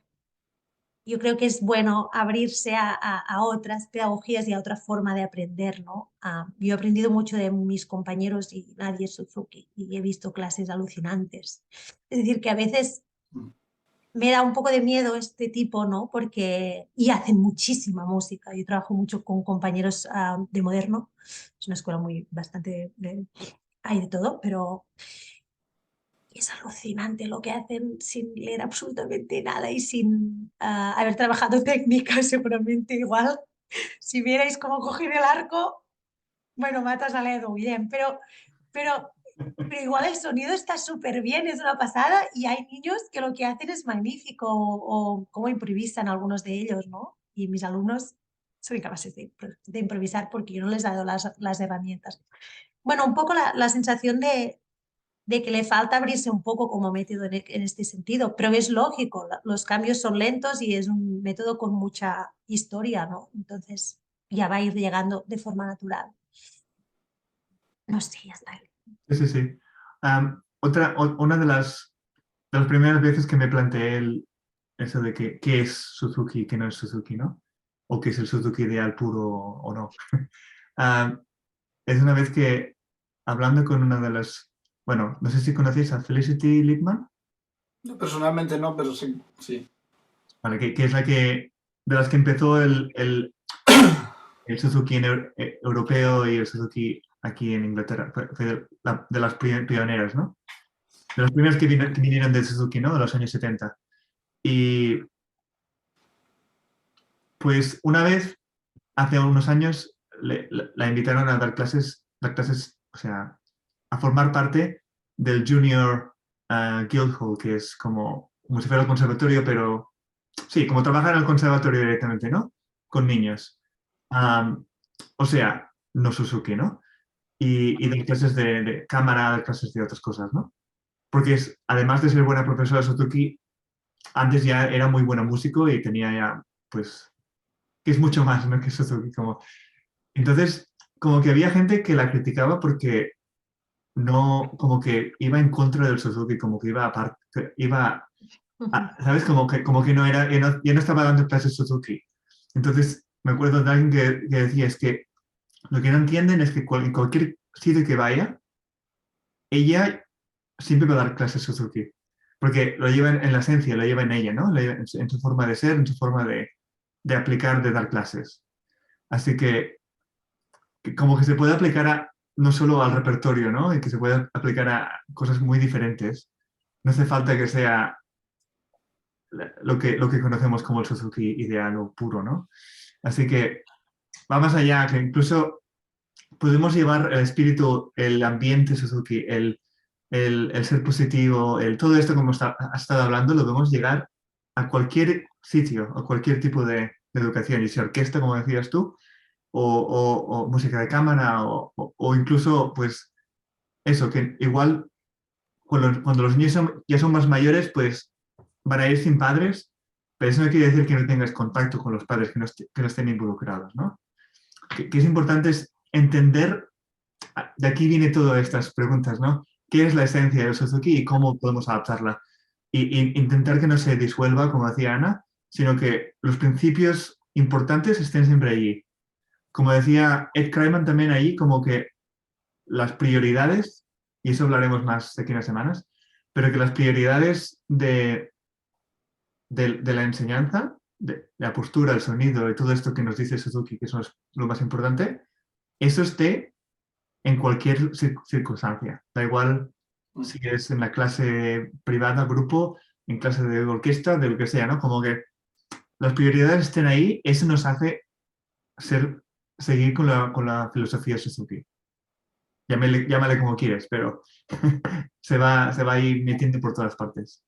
yo creo que es bueno abrirse a otras pedagogías y a otra forma de aprender, ¿no? Yo he aprendido mucho de mis compañeros y nadie es Suzuki y he visto clases alucinantes. Es decir, que a veces me da un poco de miedo este tipo, ¿no? Porque, y hacen muchísima música. Yo trabajo mucho con compañeros de Moderno, es una escuela bastante, hay de todo, pero es alucinante lo que hacen sin leer absolutamente nada y sin haber trabajado técnica, seguramente igual. Si vierais cómo coger el arco, bueno, matas a Ledo, bien, pero, pero igual el sonido está súper bien, es una pasada y hay niños que lo que hacen es magnífico o cómo improvisan algunos de ellos, ¿no? Y mis alumnos son incapaces de improvisar porque yo no les he dado las herramientas. Bueno, un poco la sensación de que le falta abrirse un poco como método en este sentido, pero es lógico, los cambios son lentos y es un método con mucha historia, ¿no? Entonces ya va a ir llegando de forma natural. No sé, ya está. Sí, sí, sí. Una de las primeras veces que me planteé eso de que qué es Suzuki y qué no es Suzuki, ¿no? O qué es el Suzuki ideal puro o no. Es una vez que, hablando con una de las, bueno, no sé si conocéis a Felicity Lippmann, Yo personalmente no, pero sí, sí. ¿vale? Que es de las que empezó el Suzuki europeo y el Suzuki aquí en Inglaterra. Fue de las pioneras, ¿no? De los primeros que vinieron de Suzuki, ¿no? De los años 70. Y pues una vez, hace unos años, la invitaron a dar clases, o sea, a formar parte del Junior Guildhall, que es como si fuera el conservatorio, pero sí, como trabajar en el conservatorio directamente, ¿no? Con niños. O sea, no Suzuki, ¿no? Y dar clases de cámara, dar clases de otras cosas, ¿no? Porque además de ser buena profesora Suzuki, antes ya era muy buena músico y tenía ya, pues, que es mucho más, ¿no? Que Suzuki. Entonces, como que había gente que la criticaba porque no, como que iba en contra del Suzuki, como que ¿sabes? Como que no era, ya no estaba dando clases Suzuki. Entonces, me acuerdo de alguien que decía, es que lo que no entienden es que en cualquier sitio que vaya, ella siempre va a dar clases Suzuki, porque lo lleva en la esencia, lo lleva en ella, ¿no? Lo lleva en su forma de ser, en su forma de aplicar, de dar clases. Así que como que se puede aplicar no solo al repertorio, ¿no? Y que se puede aplicar a cosas muy diferentes. No hace falta que sea lo que conocemos como el Suzuki ideal o puro, ¿no? Así que va más allá, que incluso podemos llevar el espíritu, el ambiente Suzuki, el ser positivo, todo esto como has estado hablando, lo podemos llegar a cualquier sitio, a cualquier tipo de educación, y sea orquesta, como decías tú, o música de cámara, o incluso, pues, eso, que igual cuando los niños ya son más mayores, pues van a ir sin padres pero eso no quiere decir que no tengas contacto con los padres que no estén involucrados, ¿no? Que es importante es entender, de aquí viene todas estas preguntas, ¿no? ¿Qué es la esencia del Suzuki y cómo podemos adaptarla? Y intentar que no se disuelva, como decía Ana, sino que los principios importantes estén siempre allí. Como decía Ed Kraiman también ahí, como que las prioridades, y eso hablaremos más de aquí unas semanas, pero que las prioridades de la enseñanza, de la postura, el sonido y todo esto que nos dice Suzuki, que eso es lo más importante, eso esté en cualquier circunstancia. Da igual si es en la clase privada, grupo, en clase de orquesta, de lo que sea, ¿no? Como que las prioridades estén ahí, eso nos hace seguir con la filosofía Suzuki. Llámale como quieres, pero se va a ir metiendo por todas partes.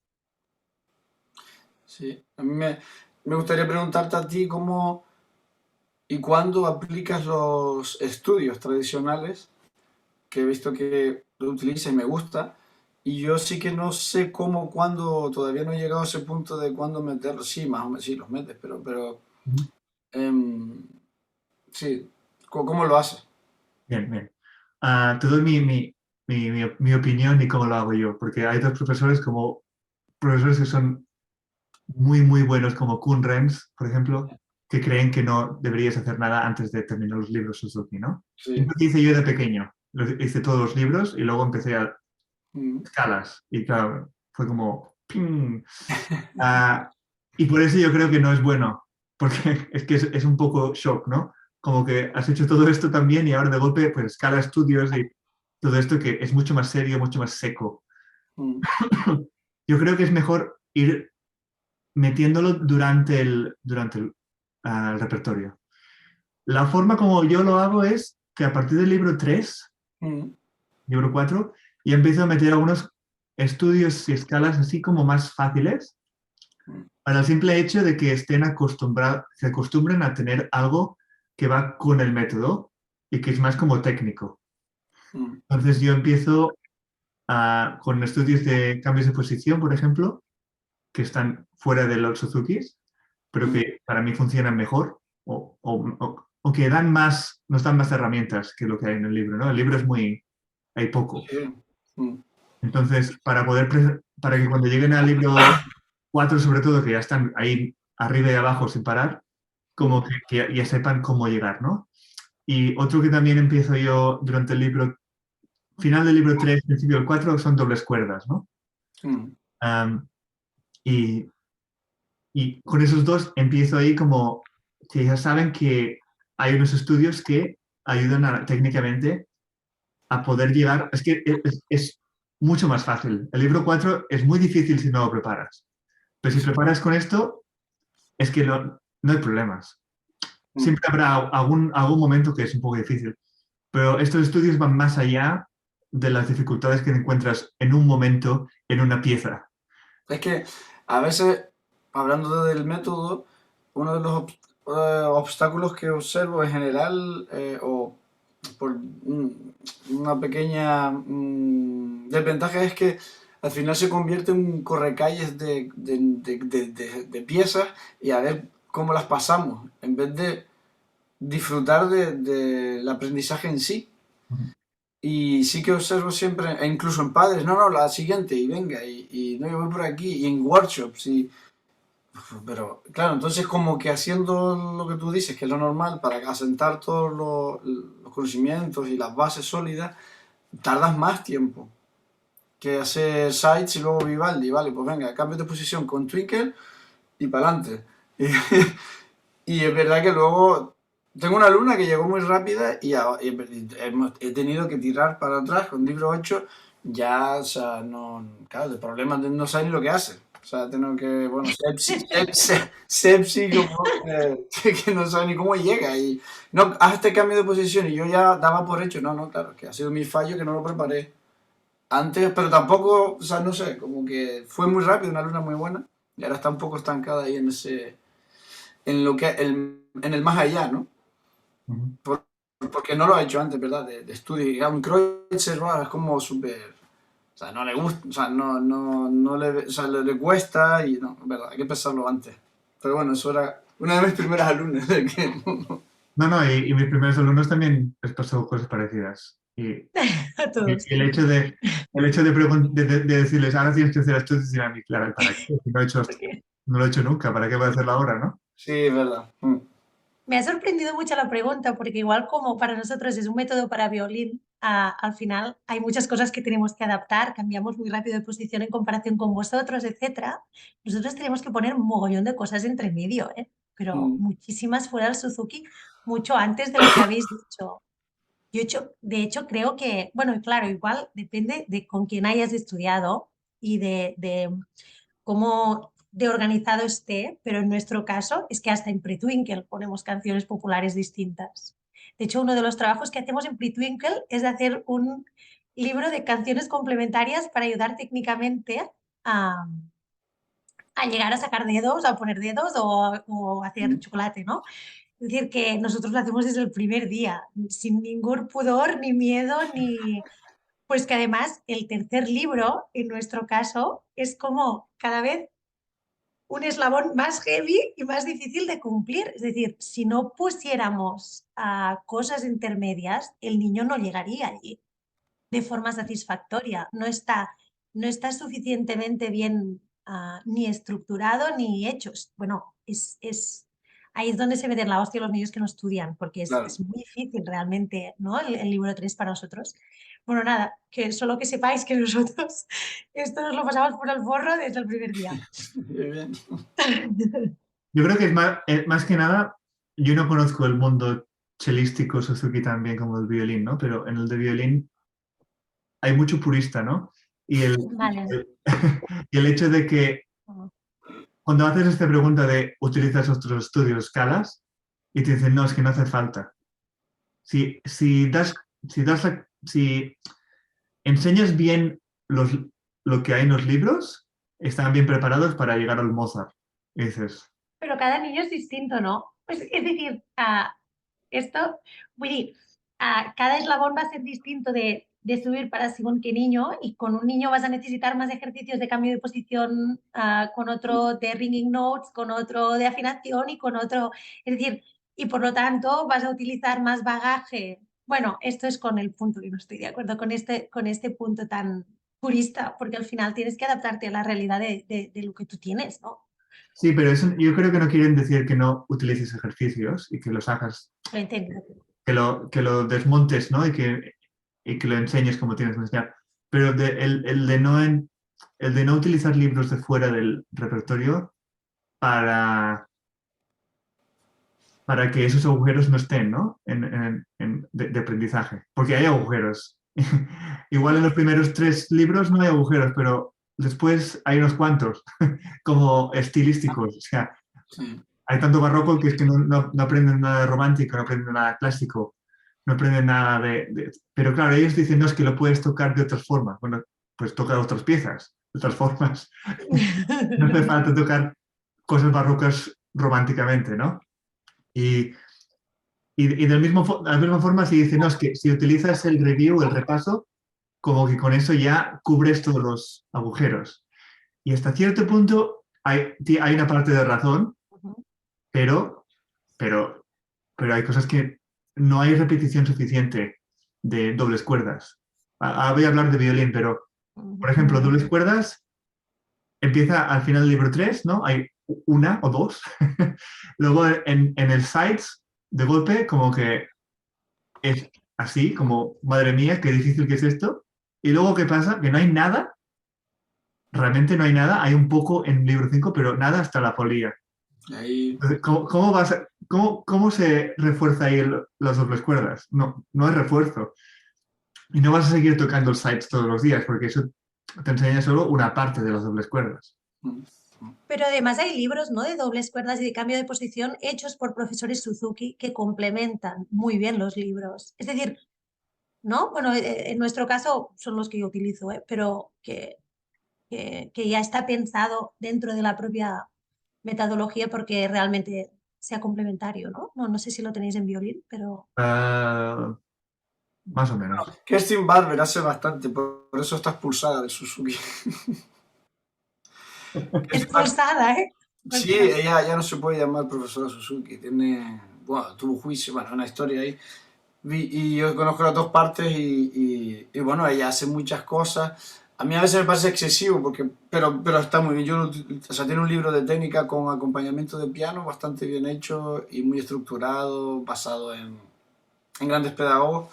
Sí, a mí me gustaría preguntarte a ti cómo y cuándo aplicas los estudios tradicionales, que he visto que lo utilizas y me gusta, y yo sí que no sé cómo, cuándo, todavía no he llegado a ese punto de cuándo meterlos, sí, más o menos, sí, los metes, pero em, sí, ¿cómo lo haces? Bien, bien. Te doy mi opinión y cómo lo hago yo, porque hay dos profesores que son muy, muy buenos, como Kuhn Renz, por ejemplo, que creen que no deberías hacer nada antes de terminar los libros Suzuki, ¿no? Y Sí. lo que hice yo de pequeño. Hice todos los libros y luego empecé a Mm. escalas. Y claro, fue como ¡ping! Ah, y por eso yo creo que no es bueno, porque es que es un poco shock, ¿no? Como que has hecho todo esto también y ahora de golpe pues escala estudios y todo esto que es mucho más serio, mucho más seco. Mm. Yo creo que es mejor ir metiéndolo durante el repertorio. La forma como yo lo hago es que a partir del libro 3, Mm. libro 4, ya empiezo a meter algunos estudios y escalas así como más fáciles Mm. para el simple hecho de que se acostumbren a tener algo que va con el método y que es más como técnico. Mm. Entonces yo empiezo con estudios de cambios de posición, por ejemplo, que están fuera de los Suzukis, pero Mm. que para mí funcionan mejor o que nos dan más herramientas que lo que hay en el libro, ¿no? El libro hay poco. Sí. Mm. Entonces, para que cuando lleguen al libro 4 sobre todo, que ya están ahí arriba y abajo sin parar, como Mm. que ya sepan cómo llegar, ¿no? Y otro que también empiezo yo durante el libro, final del libro 3 principio del 4 son dobles cuerdas, ¿no? Mm. Am, y, y con esos dos empiezo ahí como que ya saben que hay unos estudios que ayudan técnicamente a poder llegar. Es que es mucho más fácil. El libro 4 es muy difícil si no lo preparas. Pero si preparas con esto, es que no hay problemas. Mm. Siempre habrá algún momento que es un poco difícil, pero estos estudios van más allá de las dificultades que encuentras en un momento en una pieza. Es que a veces, hablando del método, uno de los obstáculos que observo en general, o por una pequeña desventaja, es que al final se convierte en un correcalles de piezas y a ver cómo las pasamos, en vez de disfrutar del aprendizaje en sí. Ujú. Y sí que observo siempre, e incluso en padres, no, no, la siguiente, y venga, y no, yo voy por aquí, y en workshops, pero claro, entonces como que haciendo lo que tú dices, que es lo normal, para asentar todos los conocimientos y las bases sólidas, tardas más tiempo que hacer sites y luego Vivaldi, vale, pues venga, cambio de posición con Twinkle y para adelante. Y es verdad que luego tengo una alumna que llegó muy rápida he tenido que tirar para atrás con libro 8 ya, o sea, no, claro, el problema no sabe ni lo que hace. O sea, tengo que, bueno, sepsi como, que no sabe ni cómo llega y no, haz este cambio de posición y yo ya daba por hecho, no, no, claro, que ha sido mi fallo que no lo preparé antes, pero tampoco, o sea, no sé, como que fue muy rápido, una alumna muy buena y ahora está un poco estancada ahí en lo que en el más allá, ¿no? Ujú. Porque no lo ha hecho antes, ¿verdad? De estudio. Y a un Kreutzer es como súper. O sea, no le gusta, o sea, no le cuesta y no, ¿verdad? Hay que pensarlo antes. Pero bueno, eso era una de mis primeras alumnas. De que Y mis primeros alumnos también les pasó cosas parecidas. Y A todos. el hecho de decirles, ahora tienes que hacer esto, es decir, a mí, claro, ¿para qué? Si no lo he hecho nunca, ¿para qué voy a hacerlo ahora, no? Sí, es verdad. Me ha sorprendido mucho la pregunta porque igual como para nosotros es un método para violín, al final hay muchas cosas que tenemos que adaptar, cambiamos muy rápido de posición en comparación con vosotros, etcétera. Nosotros tenemos que poner un mogollón de cosas entre medio, ¿eh? Pero Mm, muchísimas fuera del Suzuki, mucho antes de lo que habéis dicho. De hecho, creo que, bueno, y claro, igual depende de con quién hayas estudiado y de cómo de organizado esté, pero en nuestro caso es que hasta en Pretwinkle ponemos canciones populares distintas. De hecho, uno de los trabajos que hacemos en Pretwinkle es de hacer un libro de canciones complementarias para ayudar técnicamente a, a llegar a sacar dedos, a poner dedos o hacer mm, chocolate, ¿no? Es decir, que nosotros lo hacemos desde el primer día, sin ningún pudor, ni miedo, ni... Pues que además el tercer libro, en nuestro caso, es como cada vez un eslabón más heavy y más difícil de cumplir. Es decir, si no pusiéramos cosas intermedias, el niño no llegaría allí de forma satisfactoria. No está suficientemente bien ni estructurado ni hecho. Bueno, ahí es donde se meten la hostia los niños que no estudian, porque claro. es muy difícil realmente, ¿no? El libro 3 para nosotros. Bueno, nada, que solo que sepáis que nosotros esto nos lo pasamos por el forro desde el primer día. Muy bien. Yo creo que es más que nada, yo no conozco el mundo chelístico Suzuki tan bien como el violín, ¿no? Pero en el de violín hay mucho purista, ¿no? Y Vale. el, y el hecho de que cuando haces esta pregunta de ¿utilizas otros estudios, escalas? Y te dicen, no, es que no hace falta. Si enseñas bien lo que hay en los libros, están bien preparados para llegar al Mozart. Y dices, Pero cada niño es distinto, ¿no? Pues, es decir, esto, vull dir, cada eslabón va a ser distinto de subir para según qué niño y con un niño vas a necesitar más ejercicios de cambio de posición, con otro de ringing notes, con otro de afinación y con otro, es decir, y por lo tanto vas a utilizar más bagaje. Bueno, esto es con el punto que no estoy de acuerdo, con este punto tan purista, porque al final tienes que adaptarte a la realidad de lo que tú tienes, ¿no? sí, pero yo creo que no quieren decir que no utilices ejercicios y que los hagas, Lo entiendo. que lo desmontes, ¿no? Y que lo enseñes como tienes que enseñar. Pero el de no utilizar libros de fuera del repertorio para, para que esos agujeros no estén, ¿no? De aprendizaje. Porque hay agujeros. Igual en los primeros 3 libros no hay agujeros, pero después hay unos cuantos, como estilísticos. O sea, Sí. hay tanto barroco que es que no aprenden nada de romántico, no aprenden nada de clásico, no aprenden nada Pero claro, ellos dicen, no, es que lo puedes tocar de otras formas. Bueno, pues toca otras piezas, de otras formas. No hace falta tocar cosas barrocas románticamente, ¿no? Y, y de la misma forma, si dicen, no, es que si utilizas el review, el repaso, como que con eso ya cubres todos los agujeros. Y hasta cierto punto hay una parte de razón, pero, pero, pero hay cosas que no hay repetición suficiente de dobles cuerdas. Ahora voy a hablar de violín, pero, por ejemplo, dobles cuerdas empieza al final del libro 3, ¿no? Hay una o dos. Luego en el sides, de golpe, como que es así, como, madre mía, qué difícil que es esto. Y luego, ¿qué pasa? Que no hay nada, realmente no hay nada, hay un poco en el libro 5, pero nada hasta la polía. Ahí, Entonces, ¿cómo se refuerza ahí las dobles cuerdas? No, no hay refuerzo. Y no vas a seguir tocando el sides todos los días, porque eso te enseña solo una parte de las dobles cuerdas. mm, Pero además hay libros, ¿no? De dobles cuerdas y de cambio de posición hechos por profesores Suzuki que complementan muy bien los libros. Es decir, ¿no? Bueno, en nuestro caso son los que yo utilizo, ¿eh? Pero que ya está pensado dentro de la propia metodología porque realmente sea complementario, ¿no? No, no sé si lo tenéis en violín, pero Ah, más o menos. Kerstin Barber hace bastante, por eso está expulsada de Suzuki. Es más, expulsada, ¿eh? Sí, Ostras. ella ya no se puede llamar profesora Suzuki, tiene, bueno, tuvo juicio, bueno, una historia ahí. Y yo conozco las dos partes y bueno, ella hace muchas cosas. A mí a veces me parece excesivo, pero está muy bien. O sea, tiene un libro de técnica con acompañamiento de piano bastante bien hecho y muy estructurado, basado en grandes pedagogos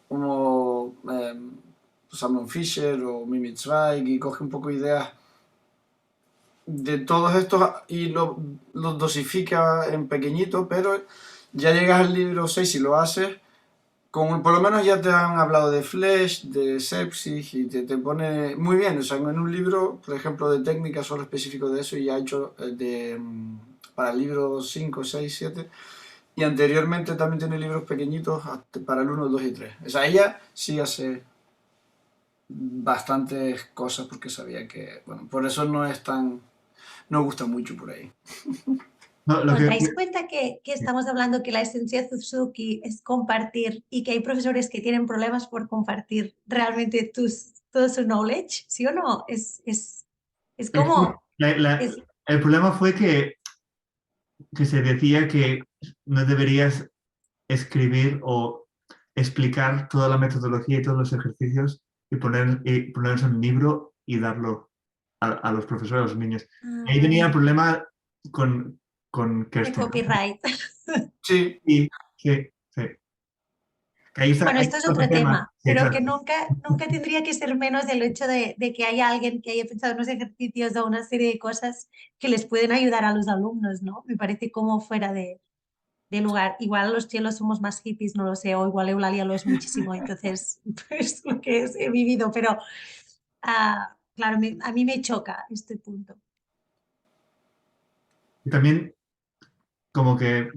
como Samuel Fisher o Mimi Zweig, y coge un poco ideas de todos estos y los dosifica en pequeñito, pero ya llegas al libro 6 y lo haces, por lo menos ya te han hablado de Flesch, de sepsis y te pone muy bien, o sea, en un libro, por ejemplo, de técnica solo específico de eso y ya ha hecho para el libro 5 6 7 y anteriormente también tiene libros pequeñitos para el 1 2 y 3. O sea, ella sí hace bastantes cosas porque sabía que, bueno, por eso no gusta mucho por ahí. No, lo ¿Os que, dais cuenta que estamos hablando que la esencia de Suzuki es compartir y que hay profesores que tienen problemas por compartir realmente todo su knowledge? ¿Sí o no? Es es que como, la- es, el problema fue que se decía que no deberías escribir o explicar toda la metodología y todos los ejercicios y ponerlos en un libro y darlo a los profesores, a los niños. Ahí venía el problema con, con de Kerstin. copyright. Sí, Sí, sí, sí. Que Bueno, ahí esto es está otro otro tema. tema, Sí, pero que exacto. nunca tendría que ser menos el hecho de que haya alguien que haya pensado unos ejercicios o una serie de cosas que les pueden ayudar a los alumnos, ¿no? Me parece como fuera de lugar. Igual los chelos somos más hippies, no lo sé, o igual Eulalia lo es muchísimo, entonces es lo que he vivido, pero claro, a mí me choca este punto. Y también, como que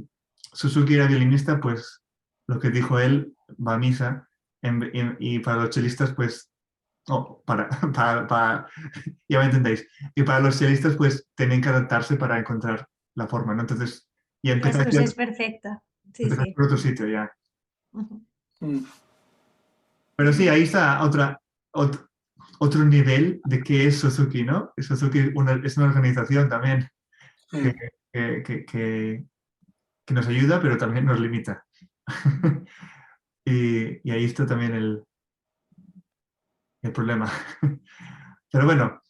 Suzuki era violinista, pues lo que dijo él va a misa. Y para los chelistas, pues, oh, ya me entendéis. Y para los chelistas, pues, tienen que adaptarse para encontrar la forma, ¿no? Entonces, ya La empezaste, excusa es perfecta. Sí, empezaste sí. por otro sitio ya. Ujú. mm, Pero sí, ahí está otro nivel de qué es Suzuki, ¿no? Suzuki es una organización también que, mm, que, que, que- que nos ayuda, pero también nos limita. Y ahí está también el problema. Pero bueno,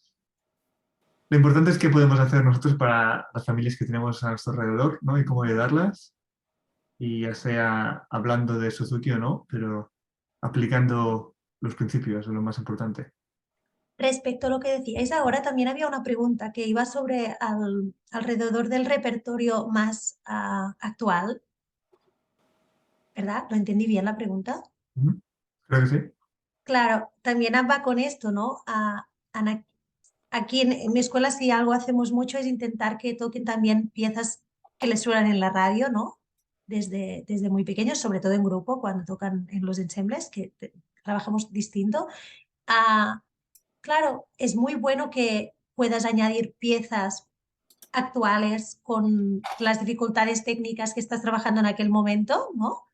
lo importante es qué podemos hacer nosotros para las familias que tenemos a nuestro alrededor, ¿no? Y cómo ayudarlas, y ya sea hablando de Suzuki o no, pero aplicando los principios es lo más importante. Respecto a lo que decíais ahora, también había una pregunta que iba sobre alrededor del repertorio más actual, ¿verdad? ¿Lo entendí bien la pregunta? Ujú. Creo que sí. Claro, también va con esto, ¿no? Aquí en mi escuela si algo hacemos mucho es intentar que toquen también piezas que les suenan en la radio, ¿no? Desde muy pequeños, sobre todo en grupo, cuando tocan en los ensembles, que trabajamos distinto. Ah, claro, es muy bueno que puedas añadir piezas actuales con las dificultades técnicas que estás trabajando en aquel momento, ¿no?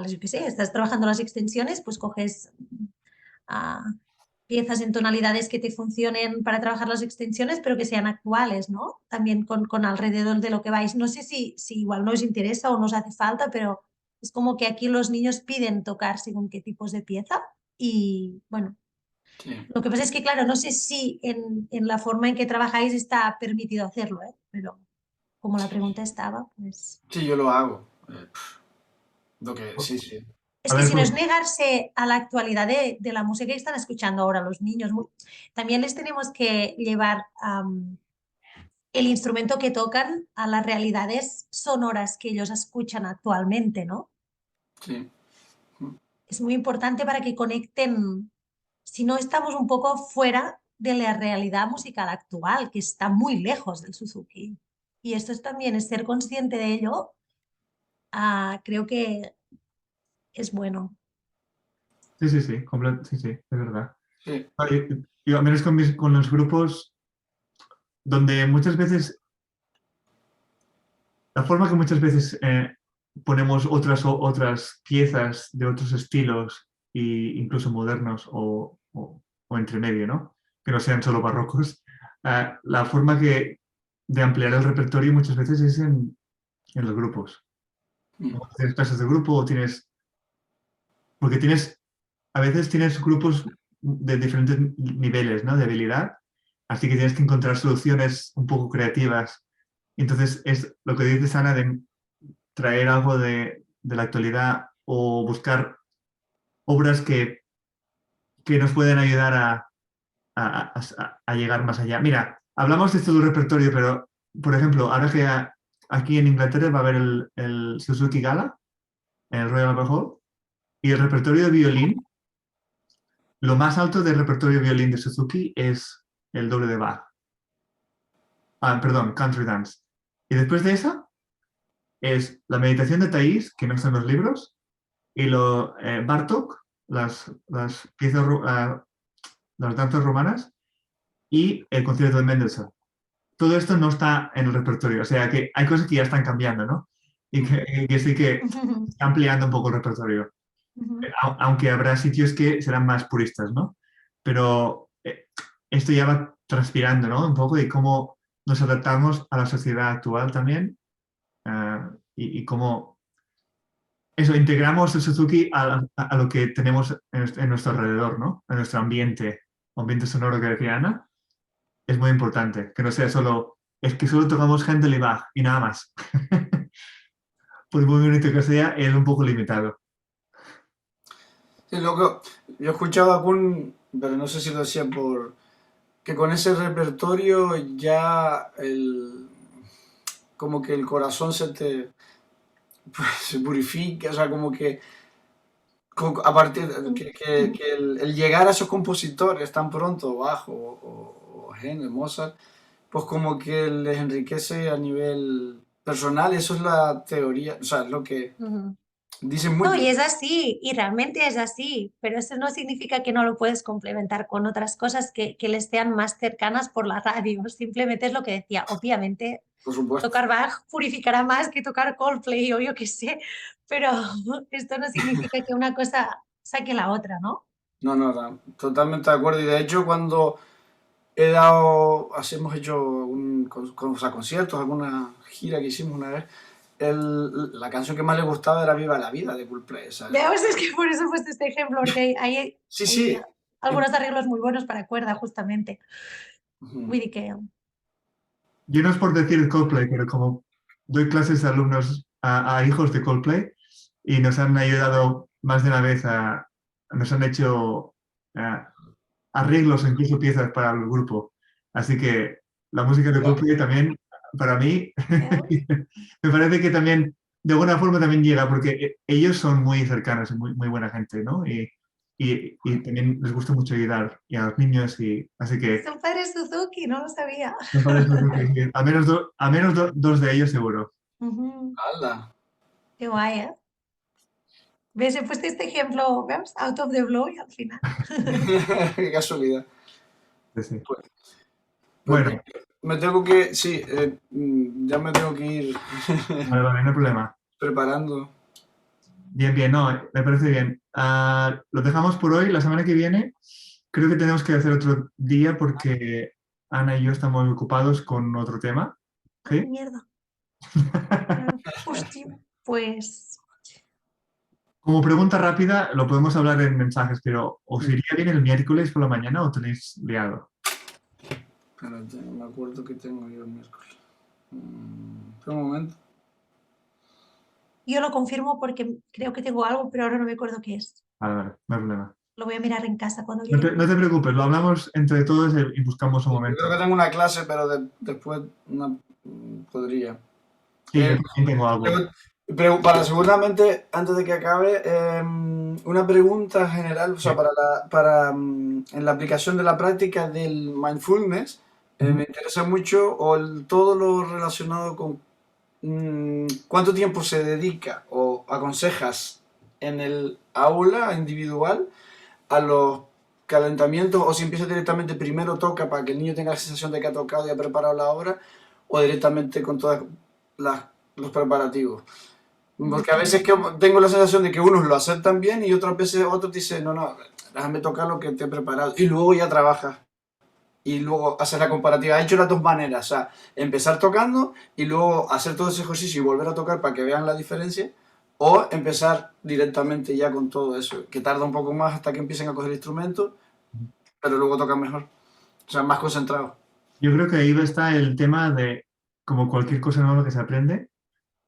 Yo qué sé, estás trabajando las extensiones, pues coges ah, piezas en tonalidades que te funcionen para trabajar las extensiones, pero que sean actuales, ¿no? También con alrededor de lo que vais. No sé si igual no os interesa o no os hace falta, pero es como que aquí los niños piden tocar según qué tipos de pieza y bueno. sí. Lo que pasa es que, claro, no sé si en la forma en que trabajáis está permitido hacerlo, ¿eh? Pero como la pregunta estaba, pues... Sí, yo lo hago. Sí, sí. Es A que ver, si no pues, es negarse a la actualidad de la música que están escuchando ahora los niños, también les tenemos que llevar el instrumento que tocan a las realidades sonoras que ellos escuchan actualmente, ¿no? Sí. Es muy importante para que conecten, si no estamos un poco fuera de la realidad musical actual, que está muy lejos del Suzuki. Y esto también es ser consciente de ello, creo que es bueno. sí, sí, sí, sí, sí, es verdad. Sí. Yo, al menos con los grupos, donde muchas veces, la forma que muchas veces ponemos otras piezas de otros estilos, e incluso modernos o entre medio, ¿no? Que no sean solo barrocos, la forma de ampliar el repertorio muchas veces es en los grupos. Tienes clases de grupo o tienes... Porque a veces tienes grupos de diferentes niveles, ¿no? De habilidad, así que tienes que encontrar soluciones un poco creativas. Entonces, es lo que dices, Ana, de traer algo de la actualidad o buscar obras que nos pueden ayudar a llegar más allá. Mira, hablamos de esto del repertorio, pero, por ejemplo, ahora que aquí en Inglaterra va a haber el Suzuki Gala, en el Royal Albert Hall, y el repertorio de violín, lo más alto del repertorio de violín de Suzuki es el doble de Bach. Perdón, Country Dance. Y después de esa es la meditación de Thais, que no están en los libros, y Bartók, las piezas, las danzas romanas, y el concierto de Mendelssohn. Todo esto no está en el repertorio, o sea que hay cosas que ya están cambiando, ¿no? Y que sí que está ampliando un poco el repertorio. Aunque habrá sitios que serán más puristas, ¿no? Pero esto ya va transpirando, ¿no? Un poco de cómo nos adaptamos a la sociedad actual también y cómo eso, integramos el Suzuki a lo que tenemos en nuestro alrededor, ¿no? En nuestro ambiente sonoro que decía Ana, es muy importante, que no sea solo, es que solo tocamos Händel y Bach y nada más. Por muy bonito que sea, es un poco limitado. Sí, loco, yo he escuchado algún, pero no sé si lo decía por, que con ese repertorio ya como que el corazón pues, se purifica, o sea, como que a partir que el llegar a esos compositores tan pronto, Bach o Händel, Mozart, pues como que les enriquece a nivel personal, eso es la teoría, o sea, es lo que dicen No, muchos. y es así, y realmente es así, pero eso no significa que no lo puedes complementar con otras cosas que les sean más cercanas por la radio. Simplemente es lo que decía. Obviamente, Por supuesto. tocar Bach purificará más que tocar Coldplay o yo qué sé, pero esto no significa que una cosa saque la otra, ¿no? No, no, totalmente de acuerdo. Y de hecho, cuando he dado, hemos hecho o sea, conciertos, alguna gira que hicimos una vez, la canción que más le gustaba era Viva la Vida de Coldplay, ¿sabes? Veamos, es que por eso he puesto este ejemplo, porque Sí, hay sí. algunos arreglos muy buenos para cuerda, justamente. Ujú. Vull dir que... Yo no es por decir Coldplay, pero como doy clases a alumnos, a hijos de Coldplay, y nos han ayudado más de una vez nos han hecho arreglos o incluso piezas para el grupo. Así que la música de Coldplay también, para mí, me parece que también, de alguna forma también llega, porque ellos son muy cercanos y muy, muy buena gente, ¿no? Y también les gusta mucho ayudar y a los niños, y así que Son padres Suzuki, no lo sabía. me parece que al menos dos de ellos seguro. ¡Hala! Qué guay, ¿eh? ¿Ves? He puesto este ejemplo, ¿ves? Out of the blue y al final. Qué casualidad. Sí, sí. Pues, pues Bueno, me tengo que, sí, ya me tengo que ir vale, vale, no hay problema. preparando. Bien, bien, no, me parece bien. Lo dejamos por hoy. La semana que viene creo que tenemos que hacer otro día porque Ana y yo estamos ocupados con otro tema. Ay, ¿Sí? mierda. Hostia, pues... Como pregunta rápida, lo podemos hablar en mensajes, pero ¿os iría bien el miércoles por la mañana o tenéis liado? Espérate, no me acuerdo que tengo yo el miércoles. Espera un momento. Yo lo confirmo porque creo que tengo algo, pero ahora no me acuerdo qué es. Vale, vale, no hay problema. Lo voy a mirar en casa cuando No llegue. te preocupes, lo hablamos entre todos y buscamos un Yo momento. creo que tengo una clase, pero después podría. Sí, yo también tengo algo. Para seguramente, antes de que acabe, una pregunta general, o sea, en la aplicación de la práctica del mindfulness, me interesa mucho todo lo relacionado con cuánto tiempo se dedica o aconsejas en el aula individual a los calentamientos, o si empieza directamente primero toca para que el niño tenga la sensación de que ha tocado y ha preparado la obra, o directamente con todos los preparativos. Porque a veces que tengo la sensación de que unos lo aceptan bien y otras veces otros dicen, no, no, déjame tocar lo que te he preparado. Y luego ya trabajas. y luego hacer la comparativa. He hecho las dos maneras, o sea, empezar tocando y luego hacer todo ese ejercicio y volver a tocar para que vean la diferencia, o empezar directamente ya con todo eso, que tarda un poco más hasta que empiecen a coger el instrumento, pero luego tocan mejor, o sea, más concentrado. Yo creo que ahí está el tema de, como cualquier cosa nueva que se aprende,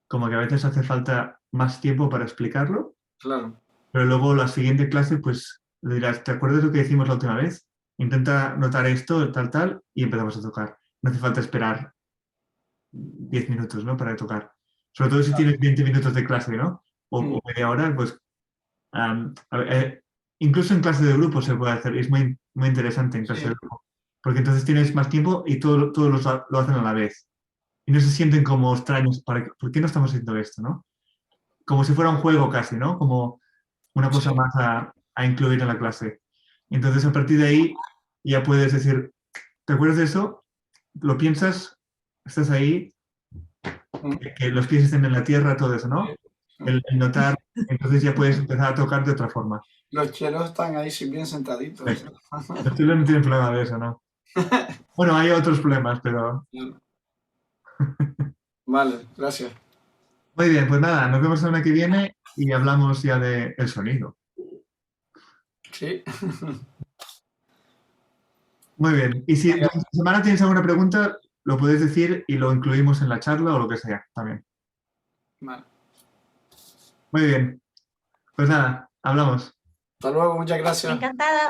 como que a veces hace falta más tiempo para explicarlo, Claro. pero luego la siguiente clase, pues le dirás, ¿te acuerdas de lo que decimos la última vez? Intenta notar esto, tal, tal, y empezamos a tocar. No hace falta esperar 10 minutos, ¿no? Para tocar. Sobre todo si tienes 20 minutos de clase, ¿no? O media hora, pues a ver, incluso en clase de grupo se puede hacer, es muy, muy interesante en clase Sí. de grupo, porque entonces tienes más tiempo y todos lo hacen a la vez. Y no se sienten como extraños, ¿por qué no estamos haciendo esto, no? Como si fuera un juego casi, ¿no? Como una cosa Sí. más a incluir en la clase. Entonces, a partir de ahí, ya puedes decir, ¿te acuerdas de eso? Lo piensas, estás ahí, que los pies estén en la tierra, todo eso, ¿no? El notar, entonces ya puedes empezar a tocar de otra forma. Los chelos están ahí bien sentaditos. Los chiles no tienen problema de eso, ¿no? Bueno, hay otros problemas, pero... Vale, gracias. Muy bien, pues nada, nos vemos la semana que viene y hablamos ya del sonido. Sí. Muy bien. Y si durante la semana tienes alguna pregunta, lo puedes decir y lo incluimos en la charla o lo que sea también. Vale. Muy bien. Pues nada, hablamos. Hasta luego, muchas gracias. Encantada.